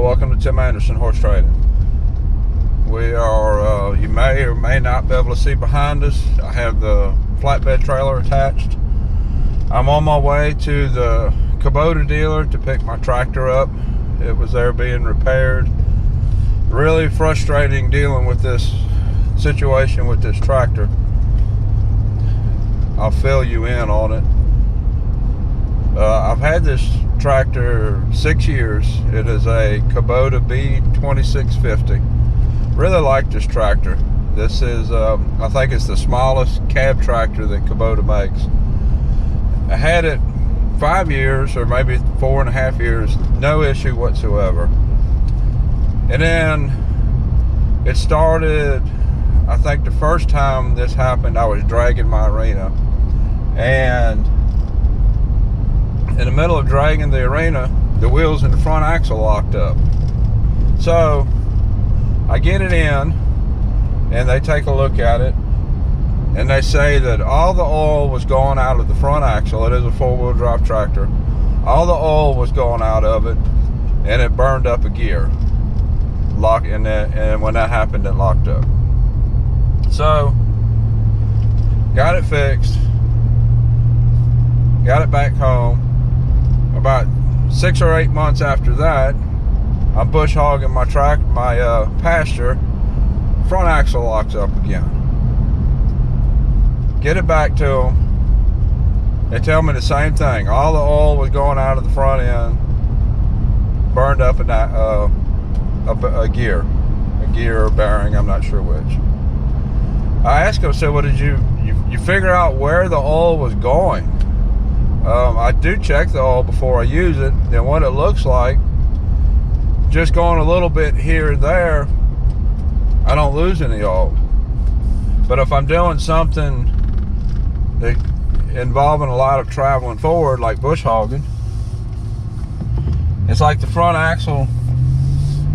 welcome to Tim Anderson Horse Trading. We are, you may or may not be able to see behind us, I have the flatbed trailer attached. I'm on my way to the Kubota dealer to pick my tractor up. It was there being repaired. Really frustrating dealing with this situation with this tractor. I'll fill you in on it. I've had this tractor 6 years. It is a Kubota B2650. Really like this tractor. This is, I think it's the smallest cab tractor that Kubota makes. I had it 5 years, or maybe 4.5 years, no issue whatsoever. And then it started, I think the first time this happened, I was dragging my arena. And in the middle of dragging the arena, the wheels in the front axle locked up. So I get it in and they take a look at it and they say that all the oil was going out of the front axle. It is a four-wheel drive tractor. All the oil was going out of it and it burned up a gear. And when that happened, it locked up. So got it fixed, got it back home. About 6 or 8 months after that, I'm bush hogging my pasture. Front axle locks up again. Get it back to them. They tell me the same thing. All the oil was going out of the front end, burned up in that a gear or bearing. I'm not sure which. I asked them, I said, "Well, did you figure out where the oil was going?" I do check the oil before I use it, and what it looks like, just going a little bit here and there, I don't lose any oil. But if I'm doing something that involving a lot of traveling forward, like bush hogging, it's like the front axle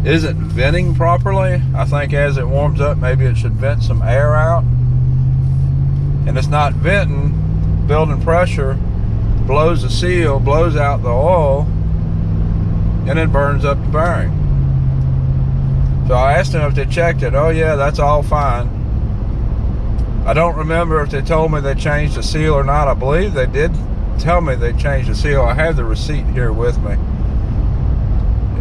isn't venting properly. I think as it warms up, maybe it should vent some air out, and it's not venting, building pressure, blows the seal, blows out the oil, and then burns up the bearing. So I asked them if they checked it. Oh yeah, that's all fine. I don't remember if they told me they changed the seal or not. I believe they did tell me they changed the seal. I have the receipt here with me.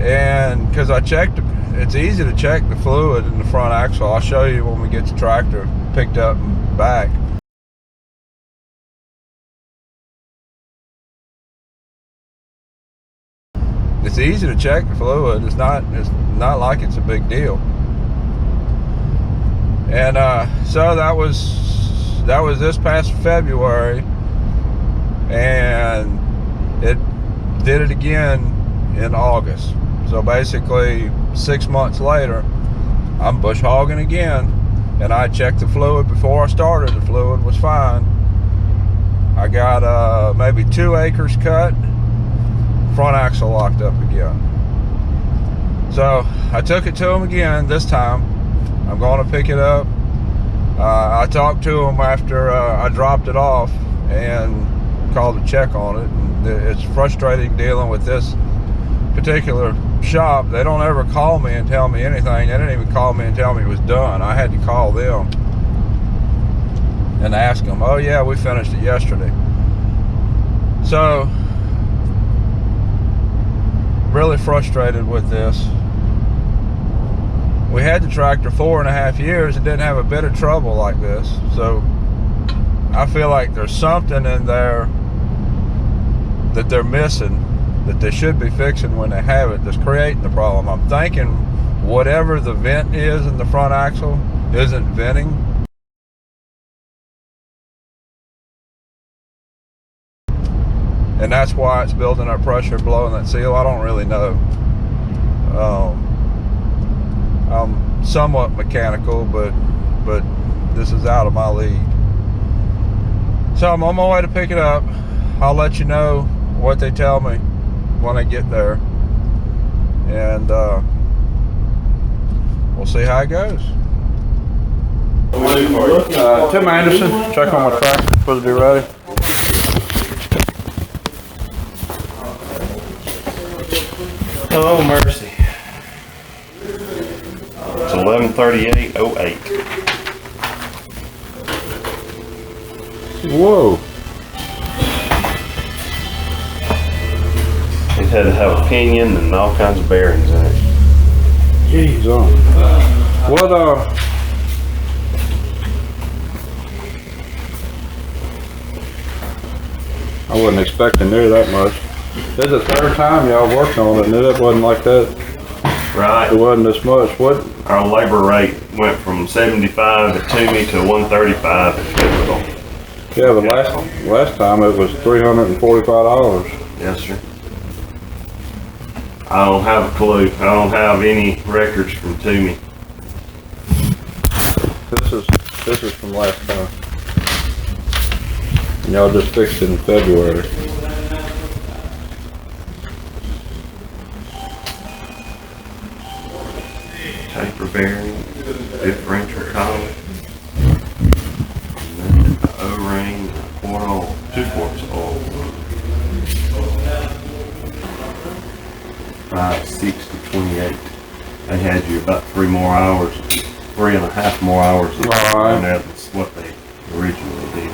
And because I checked, it's easy to check the fluid in the front axle. I'll show you when we get the tractor picked up and back. It's easy to check the fluid. It's not like it's a big deal. And so that was this past February, and it did it again in August. So basically 6 months later, I'm bush hogging again, and I checked the fluid before I started. The fluid was fine. I got maybe 2 acres cut. Front axle locked up again. So I took it to them again. This time I'm going to pick it up. I talked to them after I dropped it off and called to check on it. And it's frustrating dealing with this particular shop. They don't ever call me and tell me anything. They didn't even call me and tell me it was done. I had to call them and ask them, "Oh yeah, we finished it yesterday." So really frustrated with this. We had the tractor 4.5 years and didn't have a bit of trouble like this. So I feel like there's something in there that they're missing, that they should be fixing when they have it, that's creating the problem. I'm thinking whatever the vent is in the front axle isn't venting. And that's why it's building up pressure, blowing that seal. I don't really know. I'm somewhat mechanical, but this is out of my league. So I'm on my way to pick it up. I'll let you know what they tell me when I get there. And we'll see how it goes. Tim Anderson, check on my tractor, supposed to be ready. Oh, mercy. 11/38/08. Whoa. It had to have a pinion and all kinds of bearings in it. Jeez, what, I wasn't expecting near that much. This is the third time y'all worked on it, and it wasn't like that. Right. It wasn't this much. What? Our labor rate went from 75 at Toomey to 135 at Pivotal. Yeah, the last time it was $345. Yes, sir. I don't have a clue. I don't have any records from Toomey. This is from last time. And y'all just fixed it in February. Taper bearing, differential column, and then the O-ring, quart oil, 2 quarts of oil. 5/60/28. They had you about 3.5 more hours. Alright. That's what they originally did.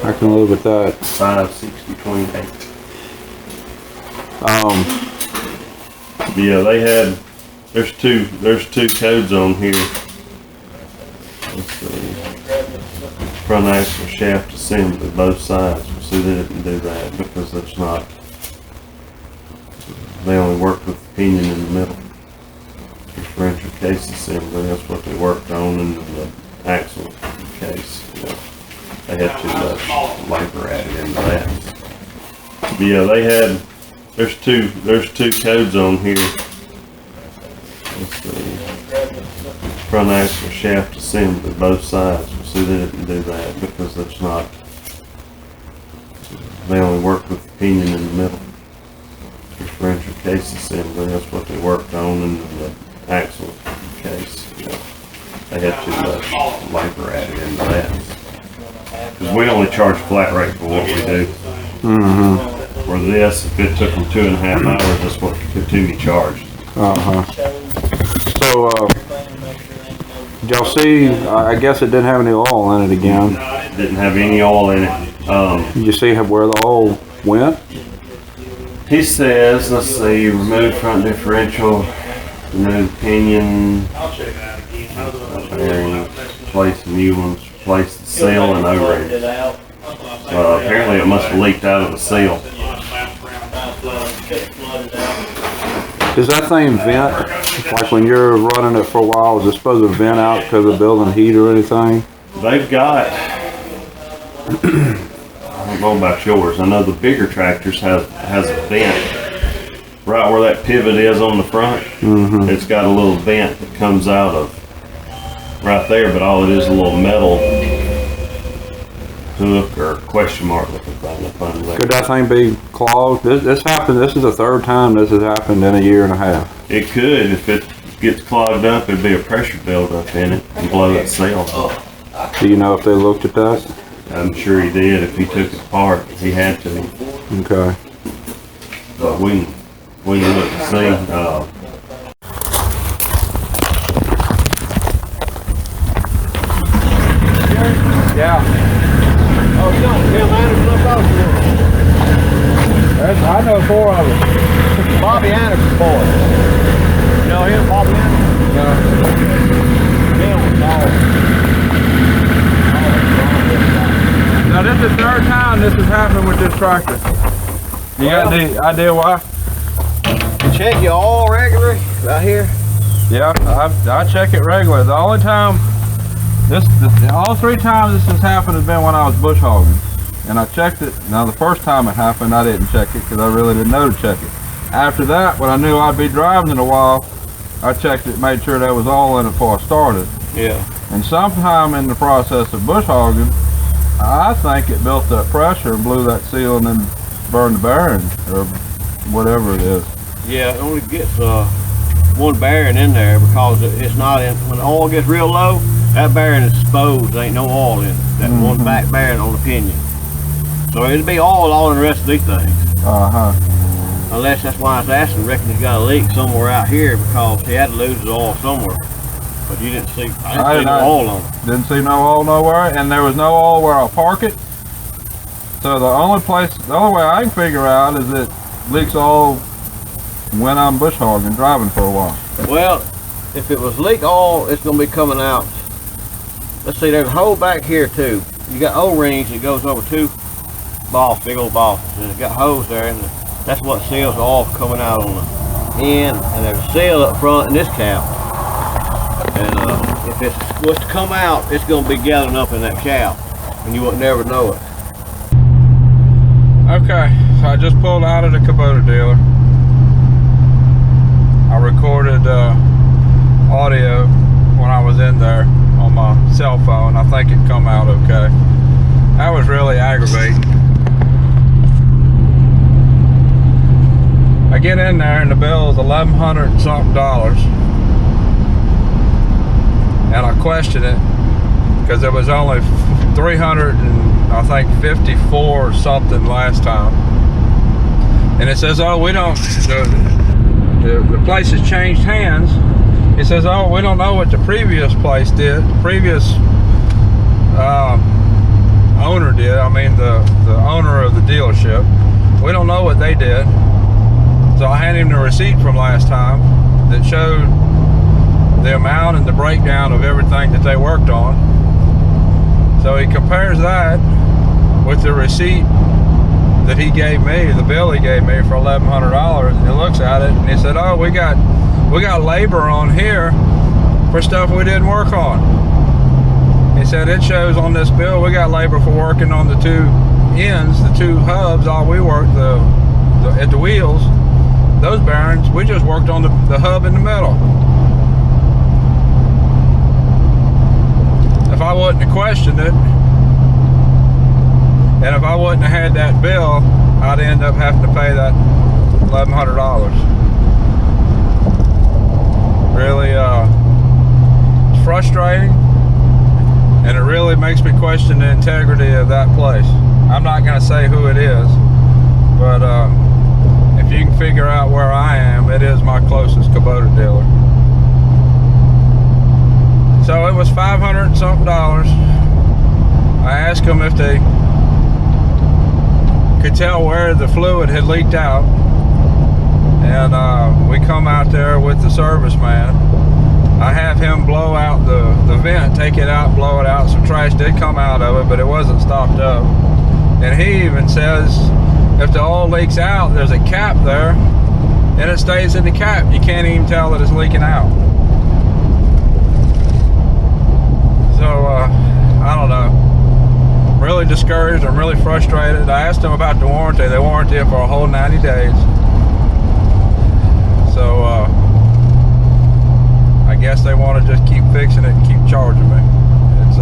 I can live with that. 5/60/28. Yeah, they had. There's two codes on here. Let's see. Front axle shaft assembly, both sides. See, they didn't do that because that's not. They only worked with the pinion in the middle. Differential case assembly, that's what they worked on, and the axle case. You know, they had too much labor added into that. Yeah, they had. There's two codes on here. Let's see. Front axle shaft assembly, both sides. See, they didn't do that because that's not. They only worked with the pinion in the middle. Differential case assembly, that's what they worked on, and the axle case. You know, they had too much labor added into that. Because we only charge flat rate for what we do. Mm-hmm. For this, if it took them 2.5 hours, that's what Toomey charged. Uh-huh. So, did y'all see, I guess it didn't have any oil in it again. Didn't have any oil in it. Did you see where the oil went? He says, let's see, remove front differential, remove pinion, bearings, replace the new ones, replace the seal and O-ring. So apparently it must have leaked out of the seal. Does that thing vent? Like when you're running it for a while, is it supposed to vent out because of building heat or anything? They've got, I don't know about yours, I know the bigger tractors has a vent. Right where that pivot is on the front, It's got a little vent that comes out of right there, but all it is a little metal hook or question mark looking thing up under there. Could that thing be clogged? This happened. This is the third time this has happened in a year and a half. It could. If it gets clogged up, it'd be a pressure buildup in it and blow that seal up. Do you know if they looked at that? I'm sure he did. If he took it apart, he had to. Okay. But we can look and see. Yeah. Oh, you don't Bill Anderson up out I know 4 of them. Bobby Anderson's boy. You know him, Bobby Anderson? Yeah. Bill was Now this is the third time this has happened with this tractor. You got any idea why? Check you all regular right here. Yeah, I check it regularly. The only time all 3 times this has happened has been when I was bush hogging, and I checked it. Now the first time it happened, I didn't check it because I really didn't know to check it. After that, when I knew I'd be driving in a while, I checked it, made sure there was oil in it before I started. Yeah. And sometime in the process of bush hogging, I think it built up pressure and blew that seal and then burned the bearing or whatever it is. Yeah, it only gets one bearing in there because it's not in. When the oil gets real low, that bearing is exposed. There ain't no oil in it. That one back bearing on the pinion. So it'll be all in the rest of these things. Unless that's why I was asking, reckon he's got a leak somewhere out here because he had to lose his oil somewhere. But you didn't see, I I didn't see did no not. oil on it. Didn't see no oil nowhere, and there was no oil where I park it. So the only way I can figure out is it leaks oil when I'm bush hogging, driving for a while. Well, if it was leak oil, it's gonna be coming out. Let's see, there's a hole back here too. You got O-rings that goes over two balls, big old balls, and it's got holes there, and that's what seals the oil coming out on the end. And there's a seal up front in this cap. And if it was to come out, it's gonna be gathering up in that cap, and you would never know it. Okay, so I just pulled out of the Kubota dealer. I recorded audio when I was in there on my cell phone. I think it come out okay. That was really aggravating. I get in there and the bill is $1,100 and something, and I question it because it was only 300 and I think 54 or something last time. And it says, oh, we don't, the place has changed hands. It says, oh, we don't know what the previous place did, previous owner did. I mean, the owner of the dealership. We don't know what they did. So I handed him the receipt from last time that showed the amount and the breakdown of everything that they worked on. So he compares that with the receipt that he gave me, the bill he gave me for $1,100, and he looks at it and he said, oh, we got labor on here for stuff we didn't work on. He said it shows on this bill we got labor for working on the two ends, the two hubs. All we worked at the wheels, those bearings, we just worked on the hub in the middle. If I wouldn't have questioned it, and if I wouldn't have had that bill, I'd end up having to pay that $1,100. Really, it's frustrating, and it really makes me question the integrity of that place. I'm not going to say who it is, but if you can figure out where I am, it is my closest Kubota dealer. So it was $500 and something. I asked them if they could tell where the fluid had leaked out, and we come out there with the service man. I have him blow out the vent, take it out, blow it out. Some trash did come out of it, but it wasn't stopped up. And he even says if the oil leaks out, there's a cap there and it stays in the cap. You can't even tell that it's leaking out. So I don't know, I'm really discouraged. I'm really frustrated. I asked them about the warranty. They warranty it for a whole 90 days. So I guess they want to just keep fixing it and keep charging me. It's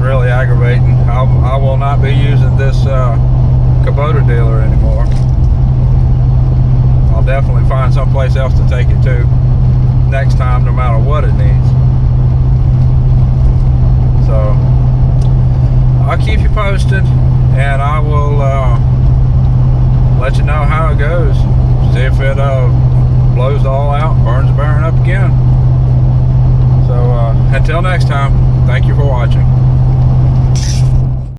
really aggravating. I will not be using this Kubota dealer anymore. I'll definitely find someplace else to take it to next time, no matter what it needs. So I'll keep you posted, and I will let you know how it goes. See if it blows the oil out, burns the bearing up again. So until next time, thank you for watching.